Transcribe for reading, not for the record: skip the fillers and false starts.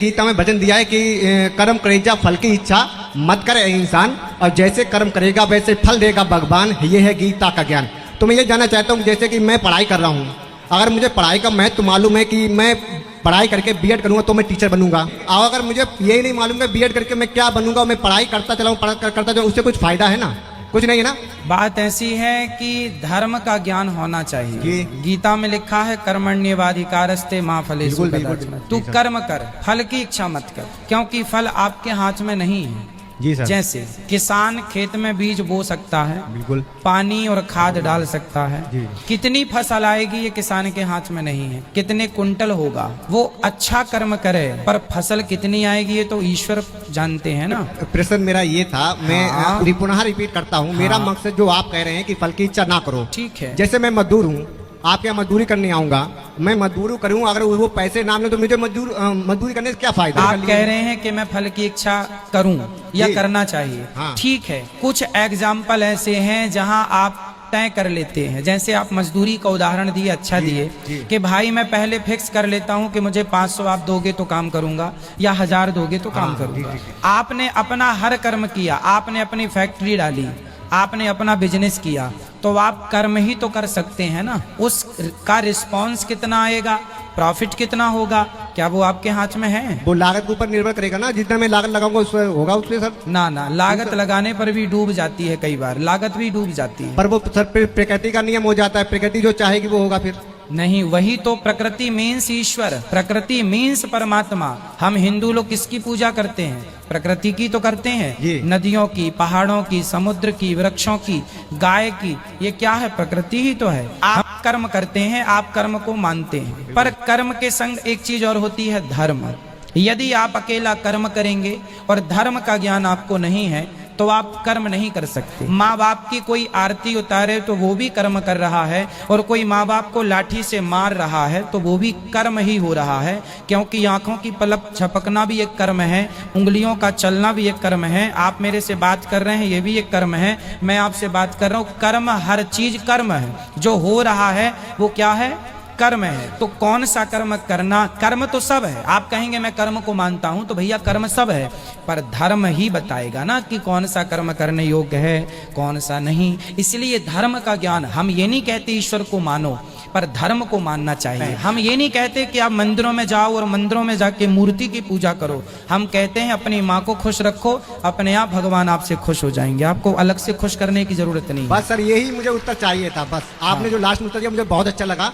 गीता में वचन दिया है कि कर्म करेगा फल की इच्छा मत करे इंसान, और जैसे कर्म करेगा वैसे फल देगा भगवान। ये है गीता का ज्ञान। तो मैं ये जानना चाहता हूँ, जैसे कि मैं पढ़ाई कर रहा हूँ, अगर मुझे पढ़ाई का महत्व मालूम है कि मैं पढ़ाई करके बीएड करूँगा तो मैं टीचर बनूंगा, और अगर मुझे यही नहीं मालूम है बीएड करके मैं क्या बनूंगा, मैं पढ़ाई करता चलाऊँ करता जाऊँ, उससे कुछ फायदा है ना? कुछ नहीं है ना। बात ऐसी है कि धर्म का ज्ञान होना चाहिए। गीता में लिखा है कर्मण्येवाधिकारस्ते मां फलेषु कदाचन। तू कर्म कर, फल की इच्छा मत कर, क्योंकि फल आपके हाथ में नहीं है। जी सर। जैसे किसान खेत में बीज बो सकता है, बिल्कुल, पानी और खाद डाल सकता है, जी। कितनी फसल आएगी ये किसान के हाथ में नहीं है, कितने कुंटल होगा। वो अच्छा कर्म करे पर फसल कितनी आएगी ये तो ईश्वर जानते हैं ना। प्रश्न मेरा ये था, मैं पुनः रिपीट करता हूँ। मेरा हाँ। मकसद जो आप कह रहे हैं कि फल की इच्छा ना करो, ठीक है। जैसे मैं मजदूर हूँ, आपके यहाँ मजदूरी करने आऊंगा, मैं मजदूरी करूँ, अगर वो पैसे ना मिले तो मुझे मजदूरी करने से क्या फायदा? आप कह रहे हैं कि मैं फल की इच्छा करूं या करना चाहिए, हाँ। ठीक है। कुछ एग्जाम्पल ऐसे हैं जहां आप तय कर लेते हैं, जैसे आप मजदूरी का उदाहरण दिए, अच्छा दिए कि भाई मैं पहले फिक्स कर लेता हूं कि मुझे 500 आप दोगे तो काम करूंगा या 1000 दोगे तो काम करूंगा। आपने अपना हर कर्म किया, आपने अपनी फैक्ट्री डाली, आपने अपना बिजनेस किया, तो आप कर्म ही तो कर सकते हैं ना। उसका रिस्पॉन्स कितना आएगा, प्रॉफिट कितना होगा, क्या वो आपके हाथ में है? वो लागत के ऊपर निर्भर करेगा ना, जितना मैं लागत लगाऊंगा उसमें होगा उसमें सर। ना ना, लागत लगाने पर भी डूब जाती है, कई बार लागत भी डूब जाती है। पर वो सर प्रकृति का नियम हो जाता है, प्रकृति जो चाहेगी वो होगा। फिर नहीं, वही तो प्रकृति मीन्स ईश्वर, प्रकृति मीन्स परमात्मा। हम हिंदू लोग किसकी पूजा करते हैं? प्रकृति की तो करते हैं, नदियों की, पहाड़ों की, समुद्र की, वृक्षों की, गाय की। ये क्या है? प्रकृति ही तो है। आप कर्म करते हैं, आप कर्म को मानते हैं, पर कर्म के संग एक चीज और होती है, धर्म। यदि आप अकेला कर्म करेंगे और धर्म का ज्ञान आपको नहीं है तो आप कर्म नहीं कर सकते। माँ बाप की कोई आरती उतारे तो वो भी कर्म कर रहा है, और कोई माँ बाप को लाठी से मार रहा है तो वो भी कर्म ही हो रहा है, क्योंकि आंखों की पलक झपकना भी एक कर्म है, उंगलियों का चलना भी एक कर्म है, आप मेरे से बात कर रहे हैं ये भी एक कर्म है, मैं आपसे बात कर रहा हूँ, कर्म, हर चीज कर्म है। जो हो रहा है वो क्या है? कर्म है। तो कौन सा कर्म करना? कर्म तो सब है। आप कहेंगे मैं कर्म को मानता हूं, तो भैया कर्म सब है, पर धर्म ही बताएगा ना कि कौन सा कर्म करने योग्य है, कौन सा नहीं। इसलिए धर्म का ज्ञान, हम ये नहीं कहते ईश्वर को मानो, पर धर्म को मानना चाहिए। हम ये नहीं कहते कि आप मंदिरों में जाओ और मंदिरों में जाके मूर्ति की पूजा करो। हम कहते हैं अपनी माँ को खुश रखो, अपने आप भगवान आपसे खुश हो जाएंगे, आपको अलग से खुश करने की जरूरत नहीं। बस सर यही मुझे उत्तर चाहिए था, बस आपने जो लास्ट में उत्तर दिया मुझे बहुत अच्छा लगा।